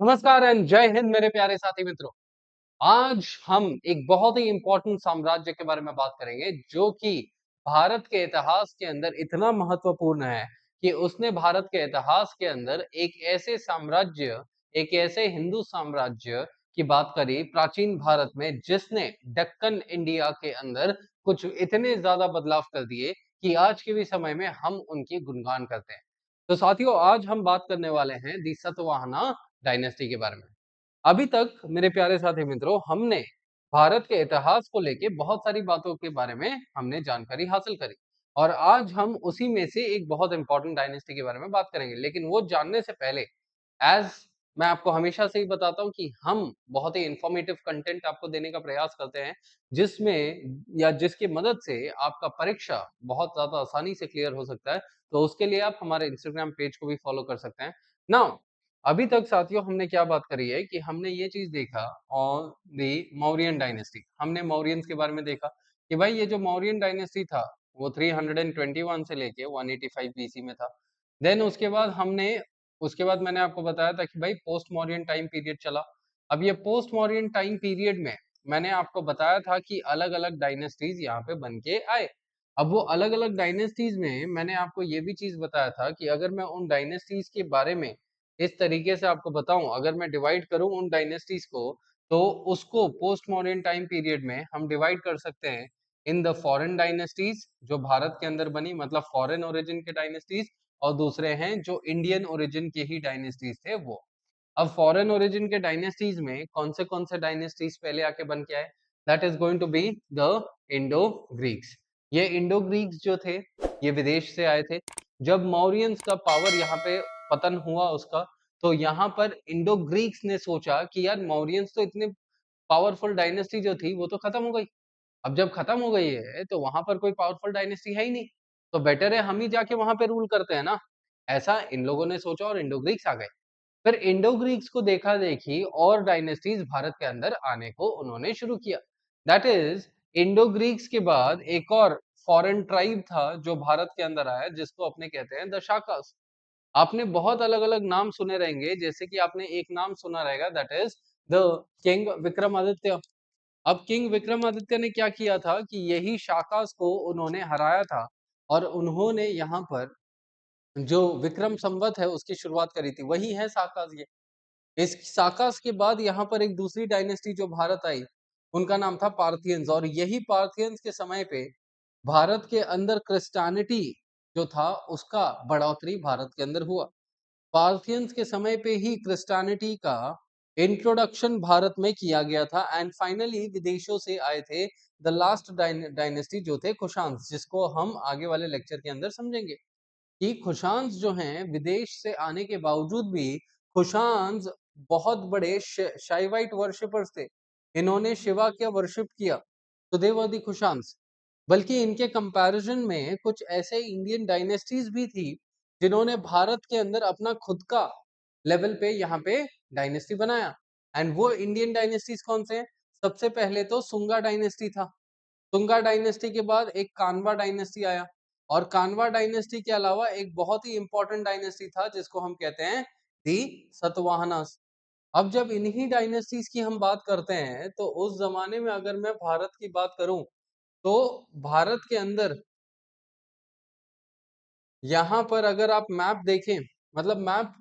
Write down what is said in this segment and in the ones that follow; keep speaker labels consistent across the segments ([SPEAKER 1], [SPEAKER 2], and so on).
[SPEAKER 1] नमस्कार एंड जय हिंद मेरे प्यारे साथी मित्रों। आज हम एक बहुत ही इंपॉर्टेंट साम्राज्य के बारे में बात करेंगे जो कि भारत के इतिहास के अंदर इतना महत्वपूर्ण है कि उसने भारत के इतिहास के अंदर एक ऐसे साम्राज्य, एक ऐसे हिंदू साम्राज्य की बात करी प्राचीन भारत में जिसने दक्कन इंडिया के अंदर कुछ इतने ज्यादा बदलाव कर दिए कि आज के भी समय में हम उनकी गुणगान करते हैं। तो साथियों, आज हम बात करने वाले हैं दी सतवाहना डायनेस्टी के बारे में। अभी तक मेरे प्यारे साथी मित्रों, हमने भारत के इतिहास को लेके बहुत सारी बातों के बारे में हमने जानकारी हासिल करी और आज हम उसी में से एक बहुत इंपॉर्टेंट डायनेस्टी के बारे में बात करेंगे। लेकिन वो जानने से पहले, एज मैं आपको हमेशा से ही बताता हूँ कि हम बहुत ही इंफॉर्मेटिव कंटेंट आपको देने का प्रयास करते हैं जिसमें या जिसकी मदद से आपका परीक्षा बहुत ज्यादा आसानी से क्लियर हो सकता है। तो उसके लिए आप हमारे इंस्टाग्राम पेज को भी फॉलो कर सकते हैं। नाउ, अभी तक साथियों हमने क्या बात करी है कि हमने ये चीज देखा ऑन दी मौर्यन डायनेस्टी। हमने मौर्यंस के बारे में देखा कि भाई ये जो मौर्यन डायनेस्टी था वो 321 से लेके 185 बीसी में था। देन उसके बाद मैंने आपको बताया था कि भाई पोस्ट मौर्यन टाइम पीरियड चला। अब ये पोस्ट मौर्यन टाइम पीरियड में मैंने आपको बताया था कि अलग अलग डायनेस्टीज यहाँ पे बन के आए। अब वो अलग अलग डायनेस्टीज में मैंने आपको ये भी चीज बताया था कि अगर मैं उन डायनेस्टीज के बारे में इस तरीके से आपको बताऊं, अगर मैं डिवाइड करूं उन डायनेस्टीज को, तो उसको पोस्ट मॉडर्न टाइम पीरियड में हम डिवाइड कर सकते हैं इन द फॉरेन डायनेस्टीज जो भारत के अंदर बनी, मतलब फॉरेन ओरिजिन के डायनेस्टीज, और दूसरे हैं जो इंडियन ओरिजिन के ही डायनेस्टीज थे वो। अब फॉरेन ओरिजिन के डायनेस्टीज में कौन से डायनेस्टीज पहले आके बन के आए? That is going to be the Indo Greeks. ये इंडो ग्रीक्स जो थे ये विदेश से आए थे। जब मौर्यंस का पावर यहाँ पे पतन हुआ उसका, तो यहाँ पर इंडो ग्रीक्स ने सोचा कि यार मौर्यंस तो इतने पावरफुल डायनेस्टी जो थी वो तो खत्म हो गई। अब जब खत्म हो गई है तो वहां पर कोई पावरफुल डायनेस्टी है ही नहीं, तो बेटर है हम ही जाके वहां पे रूल करते हैं ना। ऐसा इन लोगों ने सोचा और इंडो ग्रीक्स आ गए। फिर इंडो ग्रीक्स को देखा देखी और डायनेस्टीज भारत के अंदर आने को उन्होंने शुरू किया। दैट इज, इंडो ग्रीक्स के बाद एक और फॉरेन ट्राइब था जो भारत के अंदर आया जिसको अपने कहते हैं द शाकास। आपने बहुत अलग अलग नाम सुने रहेंगे, जैसे कि आपने एक नाम सुना रहेगा that is the king Vikramaditya. अब किंग विक्रमादित्य ने क्या किया था कि यही शाकास को उन्होंने हराया था और उन्होंने यहाँ पर जो विक्रम संवत है उसकी शुरुआत करी थी, वही है साकास ये। इस साकास के बाद यहाँ पर एक दूसरी डायनेस्टी जो भारत आई, उनका नाम था पार्थियंस, और यही पार्थियंस के समय पे भारत के अंदर क्रिस्टियनिटी जो था उसका बढ़ोतरी भारत के अंदर हुआ। पार्थियंस के समय पे ही क्रिस्टियनिटी का इंट्रोडक्शन भारत में किया गया था एंड फाइनली विदेशों से आए थे द लास्ट डायनेस्टी जो थे कुशांस, जिसको हम आगे वाले लेक्चर के अंदर समझेंगे कि कुशांस जो हैं विदेश से आने के बावजूद भी कुशांस बहुत बड़े शाइवाइट वर्शिपर्स थे। इन्होंने शिवा का वर्शिप किया, तो दे वर द कुशांस। बल्कि इनके कंपैरिजन में कुछ ऐसे इंडियन डायनेस्टीज भी थी जिन्होंने भारत के अंदर अपना खुद का लेवल पे यहाँ पे डायनेस्टी बनाया। एंड वो इंडियन डायनेस्टीज कौन से हैं? सबसे पहले तो सुंगा डायनेस्टी था। सुंगा डायनेस्टी के बाद एक कानवा डायनेस्टी आया, और कानवा डायनेस्टी के अलावा एक बहुत ही इंपॉर्टेंट डायनेस्टी था जिसको हम कहते हैं दी सतवाहनास। अब जब इन्हीं डायनेस्टीज की हम बात करते हैं तो उस जमाने में अगर मैं भारत की बात करूं तो भारत के अंदर यहाँ पर अगर आप मैप देखें, मतलब मैप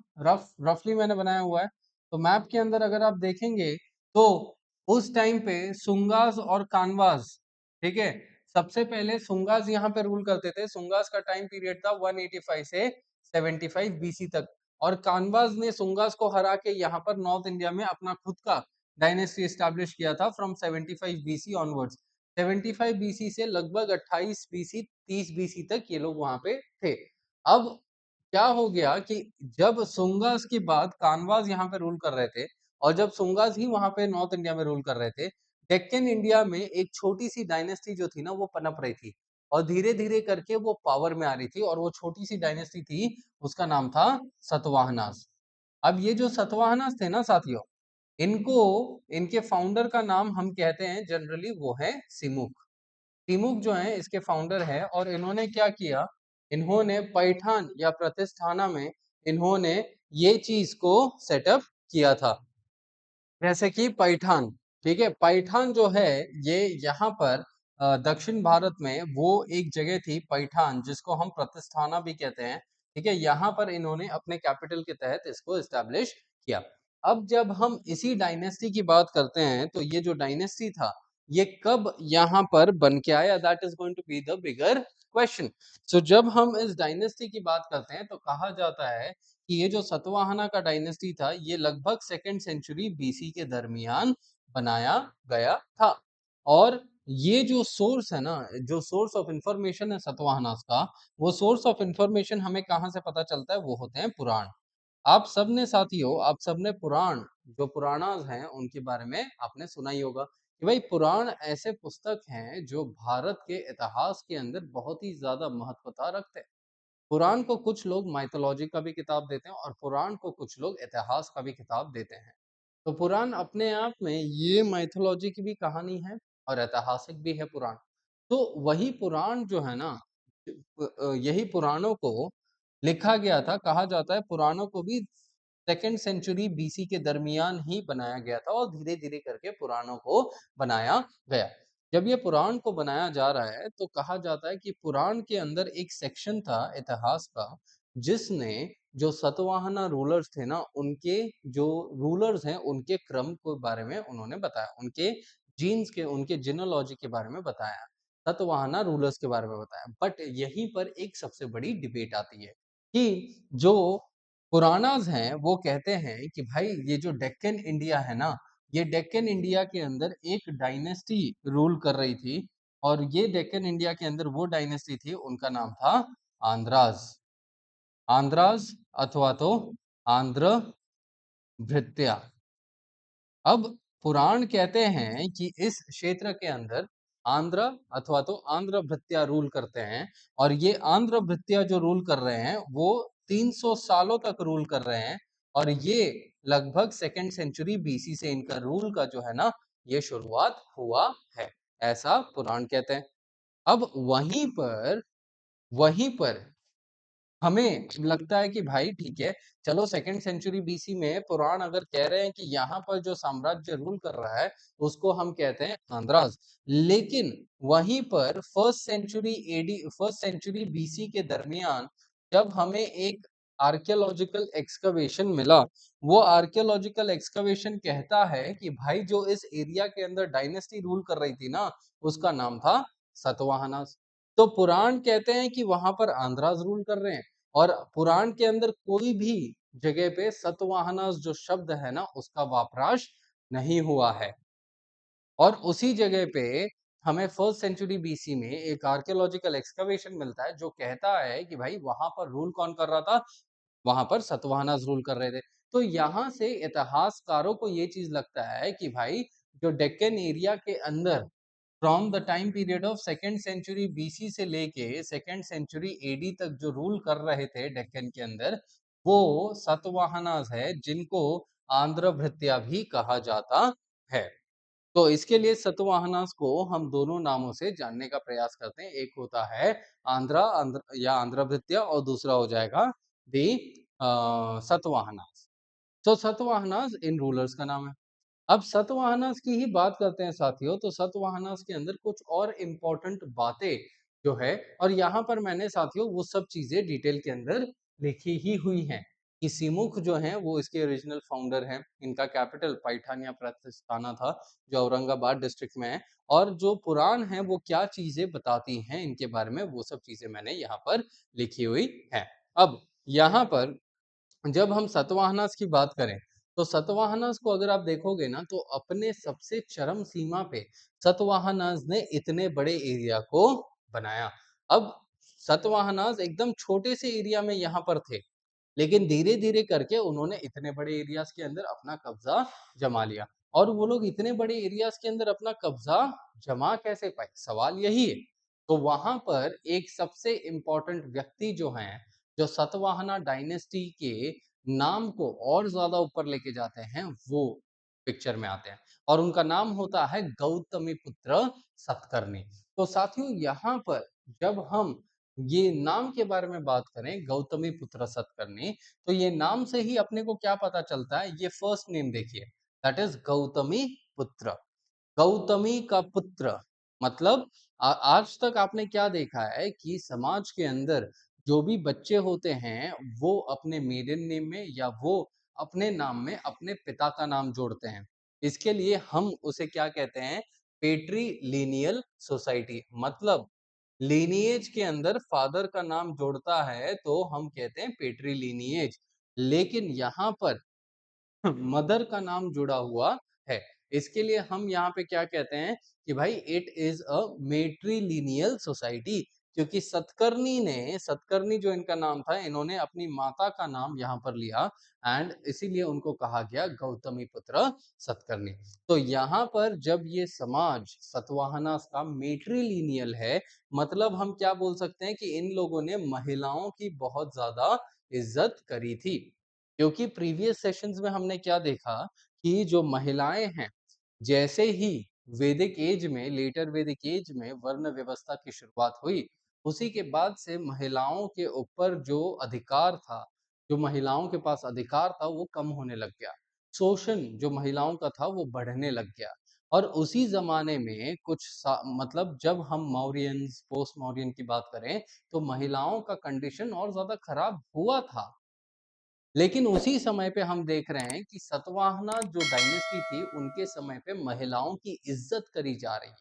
[SPEAKER 1] रफली मैंने बनाया हुआ है, तो मैप के अंदर अगर आप देखेंगे तो उस टाइम पे सुंगास और कानवास, ठीक है, सबसे पहले सुंगास यहाँ पे रूल करते थे। सुंगास का टाइम पीरियड था 185 से 75 बीसी तक, और कानवास ने सुंगास को हरा के यहाँ पर नॉर्थ इंडिया में अपना खुद का डायनेस्टी एस्टैब्लिश किया था फ्रॉम 75 बीसी ऑनवर्ड्स। 75 बीसी से लगभग 28 बीसी 30 बीसी तक ये लोग वहां पे थे। अब क्या हो गया कि जब सुंगास के बाद कानवास यहाँ पे रूल कर रहे थे, और जब सुंगास ही वहां पे नॉर्थ इंडिया में रूल कर रहे थे, डेक्कन इंडिया में एक छोटी सी डायनेस्टी जो थी ना वो पनप रही थी, और धीरे धीरे करके वो पावर में आ रही थी, और वो छोटी सी डायनेस्टी थी उसका नाम था सतवाहनास। अब ये जो सतवाहनास थे ना साथियों, इनको इनके फाउंडर का नाम हम कहते हैं जनरली वो है सिमुक। तिमुक जो है इसके फाउंडर है, और इन्होंने क्या किया, इन्होंने पैठान या प्रतिष्ठाना में इन्होंने ये चीज को सेटअप किया था। जैसे कि पैठान, ठीक है? पैठान जो है ये यहाँ पर दक्षिण भारत में वो एक जगह थी पैठान जिसको हम प्रतिष्ठाना भी कहते हैं, ठीक है? यहाँ पर इन्होंने अपने कैपिटल के तहत इसको एस्टैब्लिश किया। अब जब हम इसी डायनेस्टी की बात करते हैं तो ये जो डायनेस्टी था, ये कब यहाँ पर बन के आया, that is going to be the bigger question. So जब हम इस डायनेस्टी की बात करते हैं तो कहा जाता है कि ये जो सतवाहना का डायनेस्टी था ये लगभग सेकंड सेंचुरी बीसी के दरमियान बनाया गया था। और ये जो सोर्स है ना, जो सोर्स ऑफ इंफॉर्मेशन है सतवाहनास का, वो सोर्स ऑफ इंफॉर्मेशन हमें कहाँ से पता चलता है, वो होते हैं पुराण। आप सबने साथियों, आप सबने पुराण, जो पुराणास हैं उनके बारे में आपने सुना ही होगा कि भाई पुराण ऐसे पुस्तक हैं जो भारत के इतिहास के अंदर बहुत ही ज्यादा महत्वता रखते हैं। पुराण को कुछ लोग माइथोलॉजी का भी किताब देते हैं और पुराण को कुछ लोग इतिहास का भी किताब देते हैं। तो पुराण अपने आप में ये माइथोलॉजी की भी कहानी है और ऐतिहासिक भी है पुराण। तो वही पुराण जो है ना, यही पुराणों को लिखा गया था, कहा जाता है पुराणों को भी सेकंड सेंचुरी बीसी के दरमियान ही बनाया गया था और धीरे धीरे करके पुराणों को बनाया गया। जब ये पुराण को बनाया जा रहा है तो कहा जाता है कि पुराण के अंदर एक सेक्शन था इतिहास का जिसने जो सतवाहना रूलर्स थे ना, उनके जो रूलर्स हैं उनके क्रम के बारे में उन्होंने बताया, उनके जीन्स के, उनके जिनोलॉजी के बारे में बताया, सतवाहना रूलर्स के बारे में बताया। बट यहीं पर एक सबसे बड़ी डिबेट आती है कि जो पुरानास हैं वो कहते हैं कि भाई ये जो डेक्कन इंडिया है ना, ये डेक्कन इंडिया के अंदर एक डायनेस्टी रूल कर रही थी और ये डेक्कन इंडिया के अंदर वो डायनेस्टी थी, उनका नाम था आंध्राज। आंध्राज अथवा तो आंध्र भृत्या। अब पुराण कहते हैं कि इस क्षेत्र के अंदर आंध्र अथवा तो आंध्र भृत्या रूल करते हैं और ये आंध्र भृत्या जो रूल कर रहे हैं वो 300 सालों तक रूल कर रहे हैं और ये लगभग सेकंड सेंचुरी बीसी से इनका रूल का जो है ना, ये शुरुआत हुआ है, ऐसा पुराण कहते हैं। अब वहीं पर हमें लगता है कि भाई ठीक है, चलो सेकंड सेंचुरी बीसी में पुराण अगर कह रहे हैं कि यहाँ पर जो साम्राज्य रूल कर रहा है उसको हम कहते हैं आंध्राज। लेकिन वहीं पर फर्स्ट सेंचुरी बीसी के दरमियान जब हमें एक आर्कियोलॉजिकल एक्सकवेशन मिला, वो आर्कियोलॉजिकल एक्सकवेशन कहता है कि भाई जो इस एरिया के अंदर डायनेस्टी रूल कर रही थी ना, उसका नाम था सतवाहना। तो पुराण कहते हैं कि वहां पर आंध्राज रूल कर रहे हैं और पुराण के अंदर कोई भी जगह पे सतवाहनास जो शब्द है ना, उसका वापराश नहीं हुआ है। और उसी जगह पे हमें फर्स्ट सेंचुरी बीसी में एक आर्कियोलॉजिकल एक्सकवेशन मिलता है जो कहता है कि भाई वहां पर रूल कौन कर रहा था, वहां पर सतवाहनास रूल कर रहे थे। तो यहाँ से इतिहासकारों को ये चीज लगता है कि भाई जो डेक्कन एरिया के अंदर from the time period of second century BC से लेके सेकेंड सेंचुरी एडी तक जो रूल कर रहे थे डेक्कन के अंदर, वो सतवाहनास है जिनको आंध्र भृत्या भी कहा जाता है। तो इसके लिए सतवाहनास को हम दोनों नामों से जानने का प्रयास करते हैं। एक होता है आंध्र या आंध्र भृत्या और दूसरा हो जाएगा दी सतवाहनास। तो सतवाहनास इन रूलर्स का नाम है। अब सतवाहनास की ही बात करते हैं साथियों, तो सतवाहनास के अंदर कुछ और इम्पोर्टेंट बातें जो है, और यहाँ पर मैंने साथियों वो सब चीजें डिटेल के अंदर लिखी ही हुई हैं कि सिमुख जो हैं वो इसके ओरिजिनल फाउंडर हैं, इनका कैपिटल पैठान या प्रतिष्ठाना था जो औरंगाबाद डिस्ट्रिक्ट में है, और जो पुराण है वो क्या चीजें बताती हैं इनके बारे में, वो सब चीजें मैंने यहाँ पर लिखी हुई है। अब यहाँ पर जब हम सतवाहनास की बात करें तो सतवाहनास को अगर आप देखोगे ना तो अपने सबसे चरम सीमा पे सतवाहनास ने इतने बड़े एरिया को बनाया। अब सतवाहनास एकदम छोटे से एरिया में यहाँ पर थे, लेकिन धीरे धीरे करके उन्होंने इतने बड़े एरियाज के अंदर अपना कब्जा जमा लिया। और वो लोग इतने बड़े एरियाज के अंदर अपना कब्जा जमा कैसे पाए, सवाल यही है। तो वहां पर एक सबसे इम्पोर्टेंट व्यक्ति जो हैं, जो सतवाहना डायनेस्टी के नाम को और ज्यादा ऊपर लेके जाते हैं, वो पिक्चर में आते हैं और उनका नाम होता है गौतमी पुत्र सतकर्णी। तो साथियों यहाँ पर जब हम ये नाम के बारे में बात करें गौतमीपुत्र सतकर्णी, तो ये नाम से ही अपने को क्या पता चलता है, ये फर्स्ट नेम देखिए, दैट इज़ गौतमीपुत्र। गौतमी का पुत्र मतलब आज तक आपने क्या देखा है कि समाज के अंदर जो भी बच्चे होते हैं वो अपने मेडन नेम में या वो अपने नाम में अपने पिता का नाम जोड़ते हैं। इसके लिए हम उसे क्या कहते हैं, पेट्रीलिनियल सोसाइटी, मतलब लीनिएज के अंदर फादर का नाम जोड़ता है तो हम कहते हैं पेट्रीलिनिएज। लेकिन यहाँ पर मदर का नाम जुड़ा हुआ है। इसके लिए हम यहाँ पे क्या कहते हैं कि भाई it is a matrilineal society, क्योंकि सतकर्णी जो इनका नाम था, इन्होंने अपनी माता का नाम यहाँ पर लिया एंड इसीलिए उनको कहा गया गौतमी पुत्र सतकर्णी। तो यहाँ पर जब ये समाज सतवाहना का मेट्रीलिनियल है, मतलब हम क्या बोल सकते हैं कि इन लोगों ने महिलाओं की बहुत ज्यादा इज्जत करी थी। क्योंकि प्रीवियस सेशंस में हमने क्या देखा कि जो महिलाएं हैं, जैसे ही वैदिक एज में, लेटर वैदिक एज में वर्ण व्यवस्था की शुरुआत हुई, उसी के बाद से महिलाओं के ऊपर जो अधिकार था, जो महिलाओं के पास अधिकार था वो कम होने लग गया। शोषण जो महिलाओं का था वो बढ़ने लग गया। और उसी जमाने में मतलब जब हम मौर्यंस पोस्ट मौर्यन की बात करें तो महिलाओं का कंडीशन और ज्यादा खराब हुआ था। लेकिन उसी समय पे हम देख रहे हैं कि सतवाहना जो डायनेस्टी थी, उनके समय पे महिलाओं की इज्जत करी जा रही है।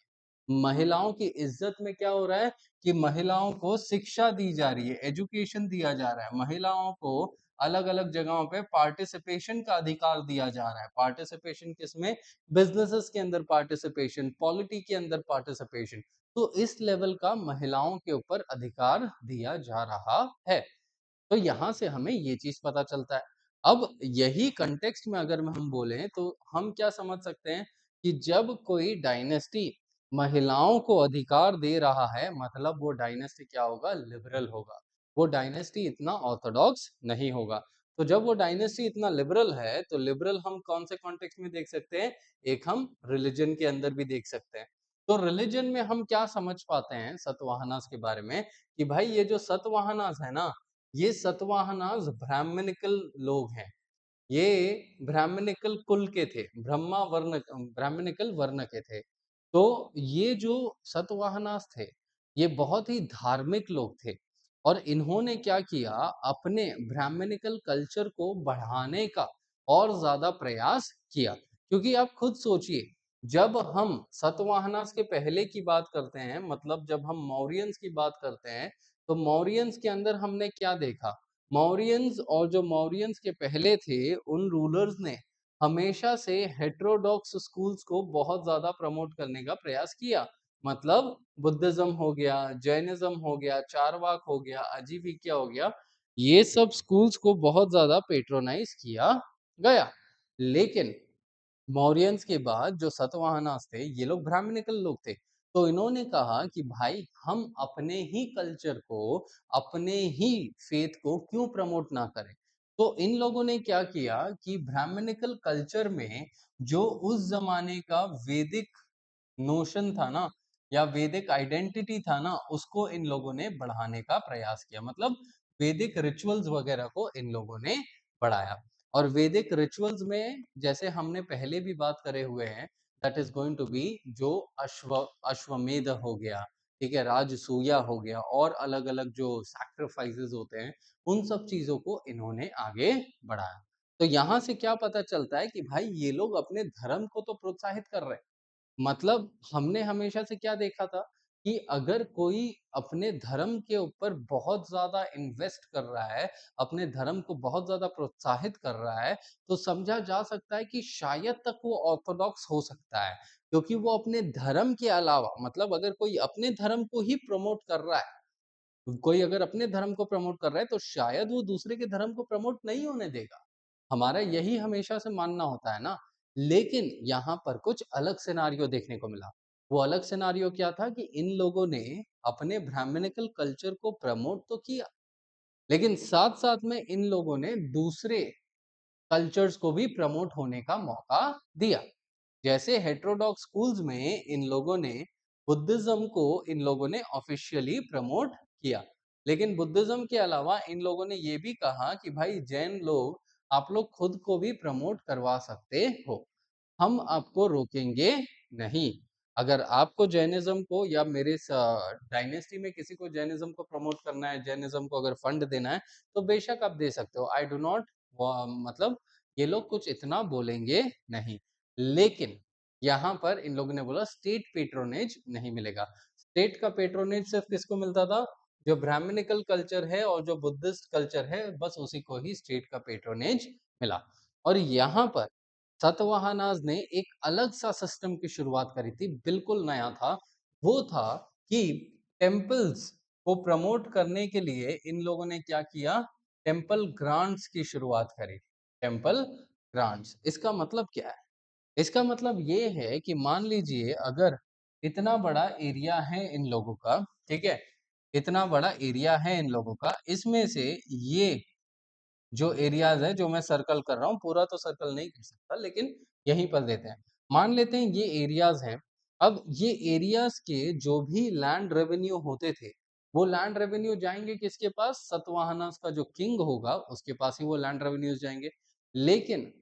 [SPEAKER 1] महिलाओं की इज्जत में क्या हो रहा है कि महिलाओं को शिक्षा दी जा रही है, एजुकेशन दिया जा रहा है, महिलाओं को अलग-अलग जगहों पे पार्टिसिपेशन का अधिकार दिया जा रहा है। पार्टिसिपेशन किसमें? बिजनेसेस के अंदर पार्टिसिपेशन, पॉलिटी के अंदर पार्टिसिपेशन। तो इस लेवल का महिलाओं के ऊपर अधिकार दिया जा रहा है। तो यहाँ से हमें ये चीज़ पता चलता है। अब यही कॉन्टेक्स्ट में अगर हम बोलें तो हम क्या समझ सकते हैं कि जब कोई डायनेस्टी महिलाओं को अधिकार दे रहा है, मतलब वो डायनेस्टी क्या होगा? लिबरल होगा। वो डायनेस्टी इतना ऑर्थोडॉक्स नहीं होगा। तो जब वो डायनेस्टी इतना लिबरल है, तो लिबरल हम कौन से कॉन्टेक्स्ट में देख सकते हैं? एक हम रिलिजन के अंदर भी देख सकते हैं। तो रिलिजन में हम क्या समझ पाते हैं सतवाहनास के बारे में कि भाई ये जो सतवाहनास है ना, ये सतवाहनास ब्राह्मणिकल लोग हैं। ये ब्राह्मणिकल कुल के थे, ब्राह्मणिकल वर्ण के थे। तो ये जो सतवाहनास थे, ये बहुत ही धार्मिक लोग थे और इन्होंने क्या किया, अपने ब्राह्मणिकल कल्चर को बढ़ाने का और ज्यादा प्रयास किया। क्योंकि आप खुद सोचिए, जब हम सतवाहनास के पहले की बात करते हैं, मतलब जब हम मौर्यंस की बात करते हैं, तो मौर्यंस के अंदर हमने क्या देखा? मौर्यंस और जो मौर्यंस के पहले थे, उन रूलर्स ने हमेशा से हेटेरोडॉक्स स्कूल्स को बहुत ज़्यादा प्रमोट करने का प्रयास किया। मतलब बुद्धिज़्म हो गया, जैनिज़्म हो गया, चारवाक हो गया, अजीविका हो गया, ये सब स्कूल्स को बहुत ज़्यादा पैट्रोनाइज़ किया गया। लेकिन मौर्यंस के बाद जो सतवाहनास थे, ये लोग ब्राह्मणिकल लोग थे। तो इन्होंने कहा कि भाई हम अपने ही कल्चर को, अपने ही फेथ को क्यों प्रमोट ना करें? तो इन लोगों ने क्या किया कि ब्राह्मणिकल कल्चर में जो उस जमाने का वैदिक नोशन था ना, या वैदिक आइडेंटिटी था ना, उसको इन लोगों ने बढ़ाने का प्रयास किया। मतलब वैदिक रिचुअल्स वगैरह को इन लोगों ने बढ़ाया। और वैदिक रिचुअल्स में जैसे हमने पहले भी बात करे हुए हैं, that is going to be जो अश्वमेध हो गया, ठीक है, राजसूया हो गया, और अलग अलग जो सैक्रिफाइसेस होते हैं, उन सब चीजों को इन्होंने आगे बढ़ाया। तो यहाँ से क्या पता चलता है कि भाई ये लोग अपने धर्म को तो प्रोत्साहित कर रहे हैं। मतलब हमने हमेशा से क्या देखा था कि अगर कोई अपने धर्म के ऊपर बहुत ज़्यादा इन्वेस्ट कर रहा है, अपने धर्म को बहुत ज़्यादा प्रोत्साहित कर रहा है, तो समझा जा सकता है कि शायद तक वो ऑर्थोडॉक्स हो सकता है। क्योंकि वो अपने धर्म के अलावा, मतलब अगर कोई अपने धर्म को ही प्रमोट कर रहा है, कोई अगर अपने धर्म को प्रमोट कर रहा है, तो शायद वो दूसरे के धर्म को प्रमोट नहीं होने देगा। हमारा यही हमेशा से मानना होता है ना। लेकिन यहाँ पर कुछ अलग सिनेरियो देखने को मिला। वो अलग सिनेरियो क्या था कि इन लोगों ने अपने ब्राह्मणिकल कल्चर को प्रमोट तो किया, लेकिन साथ-साथ में इन लोगों ने दूसरे कल्चर्स को भी प्रमोट होने का मौका दिया। जैसे हेटेरोडॉक्स स्कूल्स में इन लोगों ने बुद्धिज्म को इन लोगों ने ऑफिशियली प्रमोट किया। लेकिन बुद्धिज्म के अलावा इन लोगों ने ये भी कहा कि भाई जैन लोग, आप लोग खुद को भी प्रमोट करवा सकते हो, हम आपको रोकेंगे नहीं। अगर आपको जैनिज्म को या मेरे डायनेस्टी में किसी को जैनिज्म को प्रमोट करना है, जैनिज्म को अगर फंड देना है, तो बेशक आप दे सकते हो। आई डू नॉट, मतलब ये लोग कुछ इतना बोलेंगे नहीं। लेकिन यहाँ पर इन लोगों ने बोला स्टेट पेट्रोनेज नहीं मिलेगा। स्टेट का पेट्रोनेज सिर्फ किसको मिलता था? जो ब्राह्मणिकल कल्चर है और जो बुद्धिस्ट कल्चर है, बस उसी को ही स्टेट का पेट्रोनेज मिला। और यहाँ पर सतवाहनाज ने एक अलग सा सिस्टम की शुरुआत करी थी, बिल्कुल नया था। वो था कि टेम्पल्स को प्रमोट करने के लिए इन लोगों ने क्या किया? टेम्पल ग्रांट्स की शुरुआत करी। टेम्पल ग्रांट्स, इसका मतलब क्या है? इसका मतलब ये है कि मान लीजिए अगर इतना बड़ा एरिया है इन लोगों का, ठीक है, इतना बड़ा एरिया है इन लोगों का, इसमें से ये जो एरियाज है, जो मैं सर्कल कर रहा हूँ, पूरा तो सर्कल नहीं कर सकता, लेकिन यहीं पर देते हैं। मान लेते हैं ये एरियाज हैं। अब ये एरियाज के जो भी लैंड रेवेन्यू होते थे, वो लैंड रेवेन्यू जाएंगे किसके पास? सतवाहनास का जो किंग होगा उसके पास ही वो लैंड रेवेन्यूज जाएंगे। लेकिन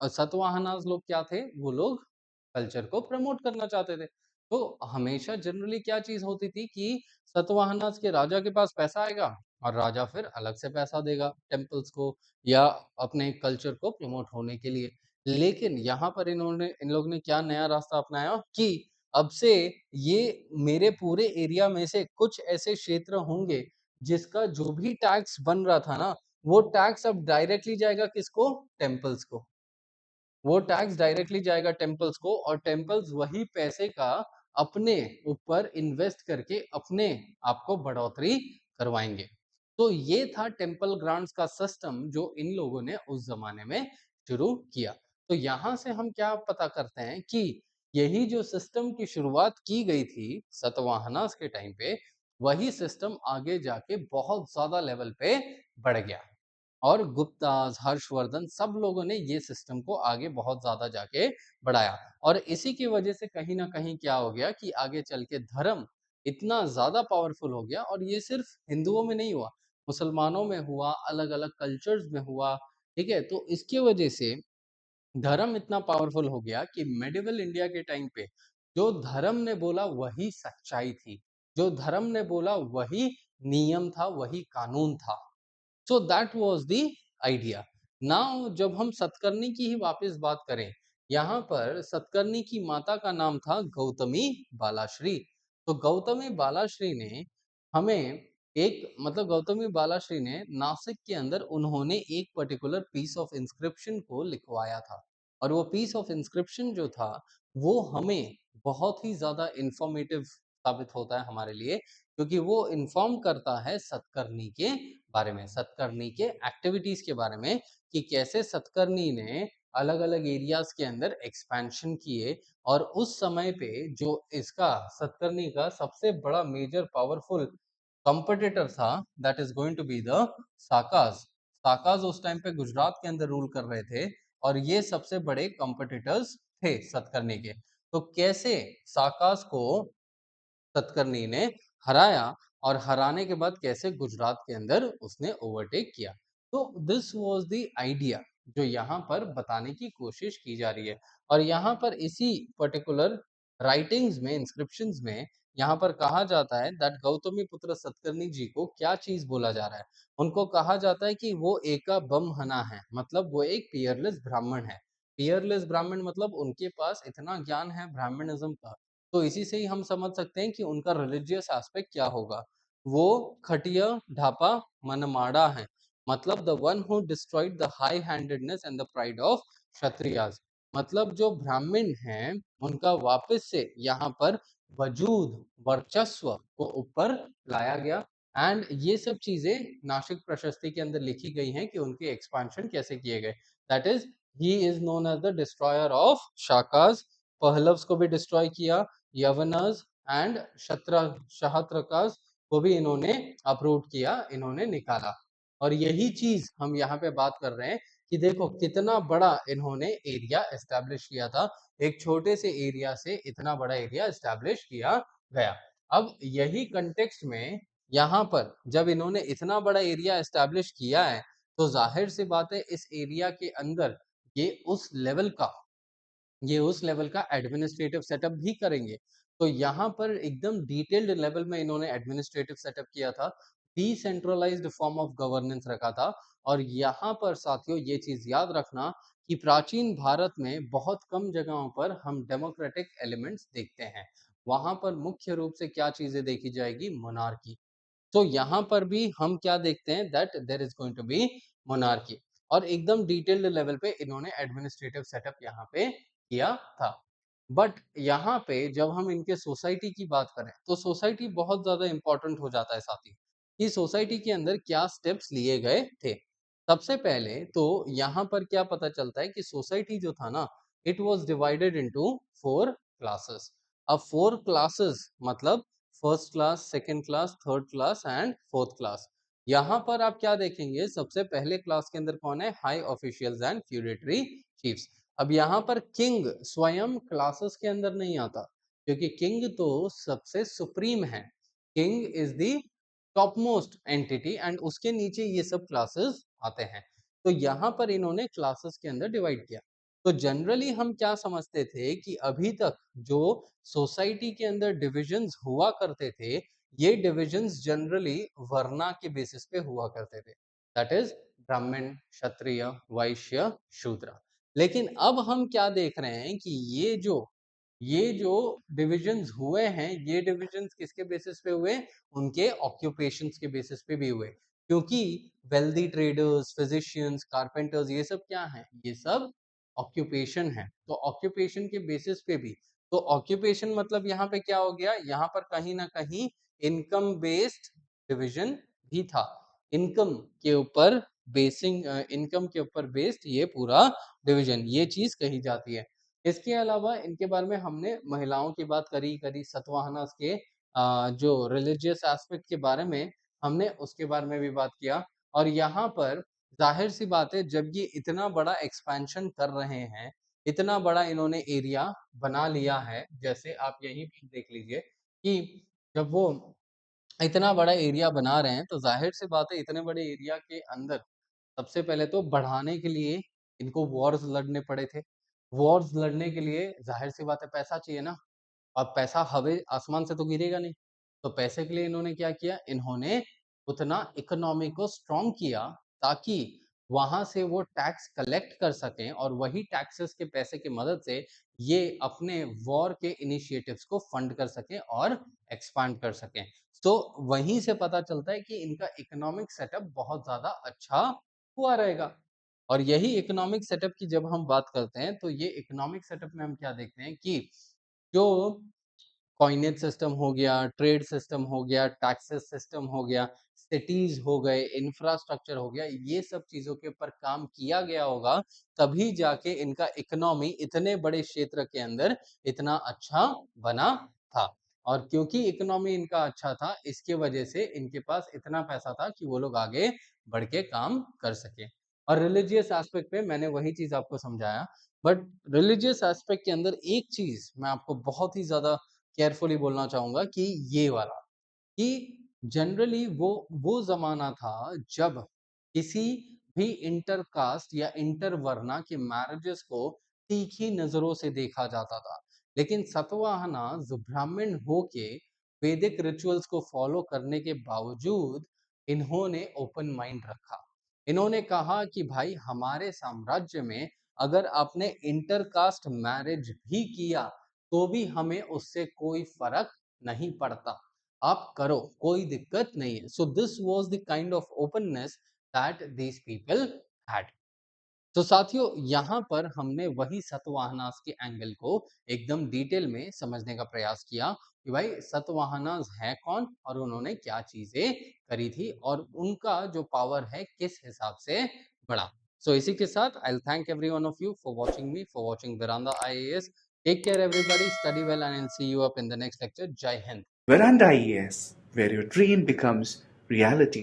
[SPEAKER 1] सतवाहनास लोग क्या थे? वो लोग कल्चर को प्रमोट करना चाहते थे। तो हमेशा जनरली क्या चीज होती थी कि सतवाहनास के राजा के पास पैसा आएगा और राजा फिर अलग से पैसा देगा टेम्पल्स को या अपने कल्चर को प्रमोट होने के लिए। लेकिन यहाँ पर इन लोगों ने क्या नया रास्ता अपनाया कि अब से ये मेरे पूरे एरिया में से कुछ ऐसे क्षेत्र होंगे जिसका जो भी टैक्स बन रहा था ना, वो टैक्स अब डायरेक्टली जाएगा किसको? टेम्पल्स को। वो टैक्स डायरेक्टली जाएगा टेम्पल्स को और टेम्पल्स वही पैसे का अपने ऊपर इन्वेस्ट करके अपने आप को बढ़ोतरी करवाएंगे। तो ये था टेम्पल ग्रांट्स का सिस्टम जो इन लोगों ने उस जमाने में शुरू किया। तो यहाँ से हम क्या पता करते हैं कि यही जो सिस्टम की शुरुआत की गई थी सतवाहनास के टाइम पे, वही सिस्टम आगे जाके बहुत ज्यादा लेवल पे बढ़ गया और गुप्ताज, हर्षवर्धन, सब लोगों ने ये सिस्टम को आगे बहुत ज्यादा जाके बढ़ाया। और इसी की वजह से कहीं ना कहीं क्या हो गया कि आगे चल के धर्म इतना ज्यादा पावरफुल हो गया। और ये सिर्फ हिंदुओं में नहीं हुआ, मुसलमानों में हुआ, अलग अलग कल्चर्स में हुआ। ठीक है, तो इसकी वजह से धर्म इतना पावरफुल हो गया कि मेडिवल इंडिया के टाइम पे जो धर्म ने बोला वही सच्चाई थी, जो धर्म ने बोला वही नियम था, वही कानून था। So that was the idea. Now जब हम सतकर्णी की ही वापस बात करें, यहाँ पर सतकर्णी की माता का नाम था गौतमी बालाश्री। तो गौतमी बालाश्री ने हमें एक, मतलब गौतमी बालाश्री ने नासिक के अंदर उन्होंने एक पर्टिकुलर पीस ऑफ इंस्क्रिप्शन को लिखवाया था। और वो पीस ऑफ इंस्क्रिप्शन जो था वो हमें बहुत ही ज्यादा इंफॉर्मेटिव साबित होता है हमारे लिए, क्योंकि वो इन्फॉर्म करता है सतकर्णी के बारे में, सतकर्णी के एक्टिविटीज के बारे में, कि कैसे सतकर्णी ने अलग अलग एरियाज के अंदर एक्सपेंशन किए। और उस समय पे जो इसका सतकर्णी का सबसे बड़ा मेजर पावरफुल कंपटीटर था, that is going to be the Sakas. Sakas उस टाइम पे गुजरात के अंदर रूल कर रहे थे और ये सबसे बड़े कंपटीटर्स थे सतकर्णी के। तो कैसे साकाज को सतकर्णी ने हराया और हराने के बाद कैसे गुजरात के अंदर उसने ओवरटेक किया। तो दिस वाज द आइडिया जो यहाँ पर बताने की कोशिश की जा रही है। और यहाँ पर इसी पर्टिकुलर राइटिंग्स में, इंस्क्रिप्शंस में यहाँ पर कहा जाता है दैट गौतमी पुत्र सतकर्णी जी को क्या चीज बोला जा रहा है? उनको कहा जाता है कि वो एका बम हना है, मतलब वो एक पियरलेस ब्राह्मण है। पियरलेस ब्राह्मण मतलब उनके पास इतना ज्ञान है ब्राह्मणिज्म का, तो इसी से ही हम समझ सकते हैं कि उनका रिलीजियस एस्पेक्ट क्या होगा। वो खटिया ढापा मनमाड़ा है, मतलब the one who destroyed the high handedness and the pride of Kshatriyas. मतलब जो ब्राह्मण हैं उनका वापस से यहाँ पर वजूद, वर्चस्व को ऊपर लाया गया। एंड ये सब चीजें नासिक प्रशस्ति के अंदर लिखी गई हैं कि उनके एक्सपेंशन कैसे किए गए। That is, he is known as the destroyer of Shakas. Pahlavas को भी डिस्ट्रॉय किया, यवनर्स एंड शहत्रकाज को भी इन्होंने अप्रूव किया, इन्होंने निकाला। और यही चीज हम यहाँ पे बात कर रहे हैं कि देखो कितना बड़ा इन्होंने एरिया एस्टेब्लिश किया था। एक छोटे से एरिया से इतना बड़ा एरिया एस्टेब्लिश किया गया। अब यही कंटेक्स्ट में यहाँ पर जब इन्होंने इतना बड़ा एरिया एस्टैब्लिश किया है, तो ज़ाहिर-सी बात है इस एरिया के अंदर ये उस लेवल का एडमिनिस्ट्रेटिव सेटअप भी करेंगे। तो यहाँ पर एकदम डिटेल्ड लेवल में इन्होंने एडमिनिस्ट्रेटिव सेटअप किया था, डिसेंट्रलाइज्ड फॉर्म ऑफ गवर्नेंस रखा था और यहाँ पर साथियों ये चीज़ याद रखना कि प्राचीन भारत में बहुत कम जगहों पर हम डेमोक्रेटिक एलिमेंट्स देखते हैं। वहाँ पर मुख्य रूप से क्या चीज़ें देखी जाएगी? मोनार्की। तो यहाँ पर भी हम क्या देखते हैं that there is going to be monarchy और एकदम डिटेल्ड लेवल पे इन्होंने एडमिनिस्ट्रेटिव सेटअप यहाँ पे किया था। बट यहाँ पे जब हम इनके सोसाइटी की बात करें तो सोसाइटी बहुत ज्यादा इंपॉर्टेंट हो जाता है साथी कि सोसाइटी के अंदर क्या स्टेप्स लिए गए थे। सबसे पहले तो यहाँ पर क्या पता चलता है कि सोसाइटी जो था ना it was divided into 4 classes. अब 4 क्लासेस मतलब first class, second class, third class and fourth class. यहाँ पर आप क्या देखेंगे सबसे पहले क्लास के अंदर कौन है? High officials and feudatory chiefs. अब यहाँ पर किंग स्वयं क्लासेस के अंदर नहीं आता क्योंकि किंग तो सबसे सुप्रीम है। King is the top most entity and उसके नीचे ये सब क्लासेस आते हैं। तो यहाँ पर इन्होंने क्लासेस के अंदर डिवाइड किया। तो जनरली हम क्या समझते थे कि अभी तक जो सोसाइटी के अंदर डिविजन्स हुआ करते थे ये डिविजन्स जनरली वर्णा के बेसिस पे हुआ करते थे, दैट इज ब्राह्मण, क्षत्रिय, वैश्य, शूद्र। लेकिन अब हम क्या देख रहे हैं कि ये जो डिविजन्स हुए हैं ये डिविजन्स किसके बेसिस पे हुए? उनके ऑक्यूपेशंस के बेसिस पे भी हुए क्योंकि वेल्दी ट्रेडर्स, फिजिशियंस, कारपेंटर्स ये सब क्या हैं? ये सब ऑक्यूपेशन है। तो ऑक्यूपेशन के बेसिस पे भी तो ऑक्यूपेशन मतलब यहाँ पे क्या हो गया? यहाँ पर कहीं ना कहीं इनकम बेस्ड डिवीजन भी था। इनकम के ऊपर इनकम के ऊपर बेस्ड ये पूरा डिवीजन ये चीज कही जाती है। इसके अलावा इनके बारे में हमने महिलाओं की बात करी सतवाहनास के जो रिलीजियस एस्पेक्ट के बारे में हमने उसके बारे में भी बात किया। और यहाँ पर जाहिर सी बात है जब ये इतना बड़ा एक्सपेंशन कर रहे हैं, इतना बड़ा इन्होंने एरिया बना लिया है, जैसे आप यहीं पे देख लीजिए कि जब वो इतना बड़ा एरिया बना रहे हैं तो जाहिर सी बात है इतने बड़े एरिया के अंदर सबसे पहले तो बढ़ाने के लिए इनको वॉर्स लड़ने पड़े थे। वॉर्स लड़ने के लिए जाहिर सी बात है पैसा चाहिए ना। अब पैसा हवे आसमान से तो गिरेगा नहीं। तो पैसे के लिए इन्होंने क्या किया? इन्होंने उतना इकोनॉमी को स्ट्रॉन्ग किया ताकि वहां से वो टैक्स कलेक्ट कर सकें और वही टैक्सेस के पैसे की मदद से ये अपने वॉर के इनिशिएटिव्स को फंड कर सकें और एक्सपांड कर सकें। तो वहीं से पता चलता है कि इनका इकोनॉमिक सेटअप बहुत ज्यादा अच्छा हुआ रहेगा। और यही इकोनॉमिक सेटअप की जब हम बात करते हैं तो ये इकोनॉमिक सेटअप में हम क्या देखते हैं कि जो कॉइनेज सिस्टम हो गया, ट्रेड सिस्टम हो गया, टैक्सेस सिस्टम हो गया, सिटीज हो गए, इंफ्रास्ट्रक्चर हो गया, ये सब चीजों के ऊपर काम किया गया होगा तभी जाके इनका इकोनॉमी इतने बड़े क्षेत्र के अंदर इतना अच्छा बना था। और क्योंकि इकोनॉमी इनका अच्छा था इसके वजह से इनके पास इतना पैसा था कि वो लोग आगे बढ़ के काम कर सके। और रिलीजियस एस्पेक्ट पे मैंने वही चीज आपको समझाया। बट रिलीजियस एस्पेक्ट के अंदर एक चीज मैं आपको बहुत ही ज्यादा केयरफुली बोलना चाहूंगा कि ये वाला कि जनरली वो जमाना था जब किसी भी इंटर कास्ट या इंटर वर्ना के मैरिजेस को तीखी नजरों से देखा जाता था। लेकिन सतवाहना जो ब्राह्मण होके वैदिक रिचुअल्स को फॉलो करने के बावजूद इन्होंने ओपन माइंड रखा। इन्होंने कहा कि भाई हमारे साम्राज्य में अगर आपने इंटर कास्ट मैरिज भी किया तो भी हमें उससे कोई फर्क नहीं पड़ता। आप करो, कोई दिक्कत नहीं है। So this was the kind of openness that these people had. तो साथियों यहाँ पर हमने वही सतवाहनास के एंगल को एकदम डिटेल में समझने का प्रयास किया कि भाई सतवाहनास है कौन और उन्होंने क्या चीजें करी थी और उनका जो पावर है किस हिसाब से बढ़ा। सो इसी के साथ I will thank every one of you for watching me, for watching Veranda IAS। Take care everybody, study well and see you up in the next lecture. जय हिंद।
[SPEAKER 2] Veranda IAS, where your dream becomes reality.